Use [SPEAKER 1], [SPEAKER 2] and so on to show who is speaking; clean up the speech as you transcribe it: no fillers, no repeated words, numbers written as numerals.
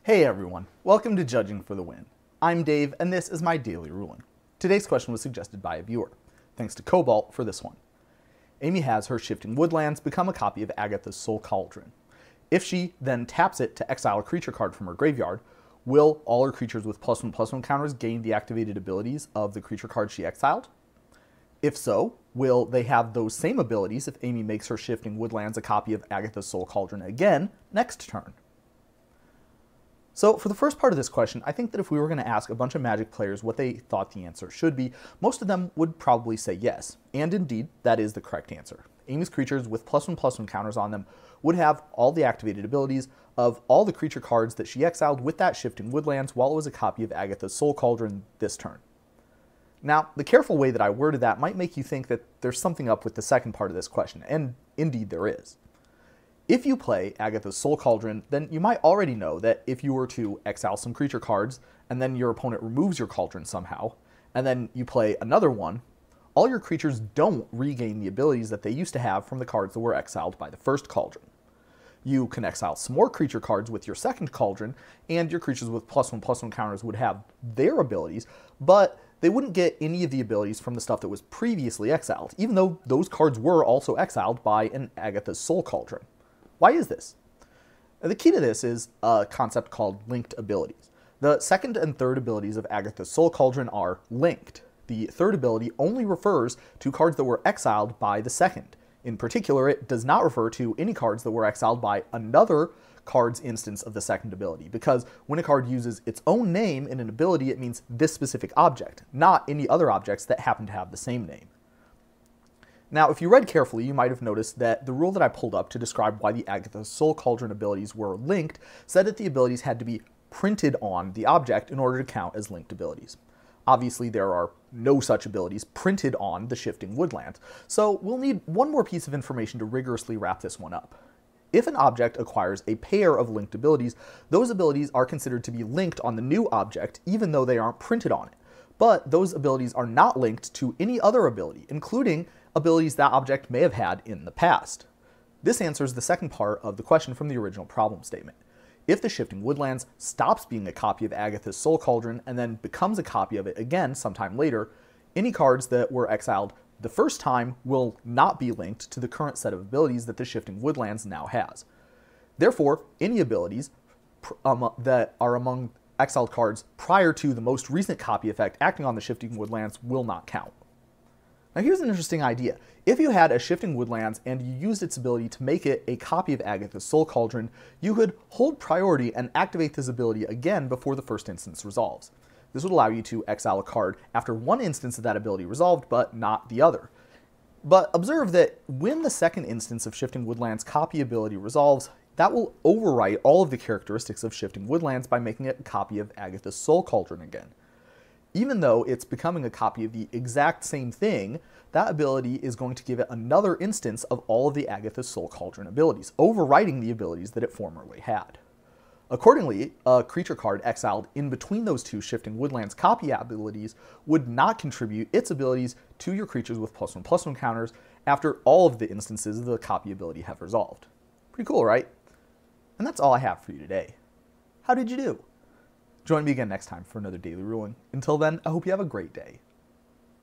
[SPEAKER 1] Hey everyone, welcome to Judging for the Win. I'm Dave, and this is my daily ruling. Today's question was suggested by a viewer. Thanks to Cobalt for this one. Amy has her Shifting Woodlands become a copy of Agatha's Soul Cauldron. If she then taps it to exile a creature card from her graveyard, will all her creatures with +1/+1 counters gain the activated abilities of the creature card she exiled? If so, will they have those same abilities if Amy makes her Shifting Woodlands a copy of Agatha's Soul Cauldron again next turn? So for the first part of this question, I think that if we were going to ask a bunch of Magic players what they thought the answer should be, most of them would probably say yes. And indeed, that is the correct answer. Amy's creatures with +1/+1 counters on them would have all the activated abilities of all the creature cards that she exiled with that Shifting Woodlands while it was a copy of Agatha's Soul Cauldron this turn. Now, the careful way that I worded that might make you think that there's something up with the second part of this question, and indeed there is. If you play Agatha's Soul Cauldron, then you might already know that if you were to exile some creature cards, and then your opponent removes your Cauldron somehow, and then you play another one, all your creatures don't regain the abilities that they used to have from the cards that were exiled by the first Cauldron. You can exile some more creature cards with your second Cauldron, and your creatures with +1/+1 counters would have their abilities, but they wouldn't get any of the abilities from the stuff that was previously exiled, even though those cards were also exiled by an Agatha's Soul Cauldron. Why is this? The key to this is a concept called linked abilities. The second and third abilities of Agatha's Soul Cauldron are linked. The third ability only refers to cards that were exiled by the second. In particular, it does not refer to any cards that were exiled by another card's instance of the second ability, because when a card uses its own name in an ability, it means this specific object, not any other objects that happen to have the same name. Now, if you read carefully, you might have noticed that the rule that I pulled up to describe why the Agatha's Soul Cauldron abilities were linked said that the abilities had to be printed on the object in order to count as linked abilities. Obviously, there are no such abilities printed on the Shifting Woodlands, so we'll need one more piece of information to rigorously wrap this one up. If an object acquires a pair of linked abilities, those abilities are considered to be linked on the new object, even though they aren't printed on it. But those abilities are not linked to any other ability, including abilities that object may have had in the past. This answers the second part of the question from the original problem statement. If the Shifting Woodlands stops being a copy of Agatha's Soul Cauldron and then becomes a copy of it again sometime later, any cards that were exiled the first time will not be linked to the current set of abilities that the Shifting Woodlands now has. Therefore, any abilities that are among exiled cards prior to the most recent copy effect acting on the Shifting Woodlands will not count. Now here's an interesting idea. If you had a Shifting Woodlands and you used its ability to make it a copy of Agatha's Soul Cauldron, you could hold priority and activate this ability again before the first instance resolves. This would allow you to exile a card after one instance of that ability resolved, but not the other. But observe that when the second instance of Shifting Woodlands copy ability resolves, that will overwrite all of the characteristics of Shifting Woodlands by making it a copy of Agatha's Soul Cauldron again. Even though it's becoming a copy of the exact same thing, that ability is going to give it another instance of all of the Agatha's Soul Cauldron abilities, overwriting the abilities that it formerly had. Accordingly, a creature card exiled in between those two Shifting Woodlands copy abilities would not contribute its abilities to your creatures with +1/+1 counters after all of the instances of the copy ability have resolved. Pretty cool, right? And that's all I have for you today. How did you do? Join me again next time for another daily ruling. Until then, I hope you have a great day.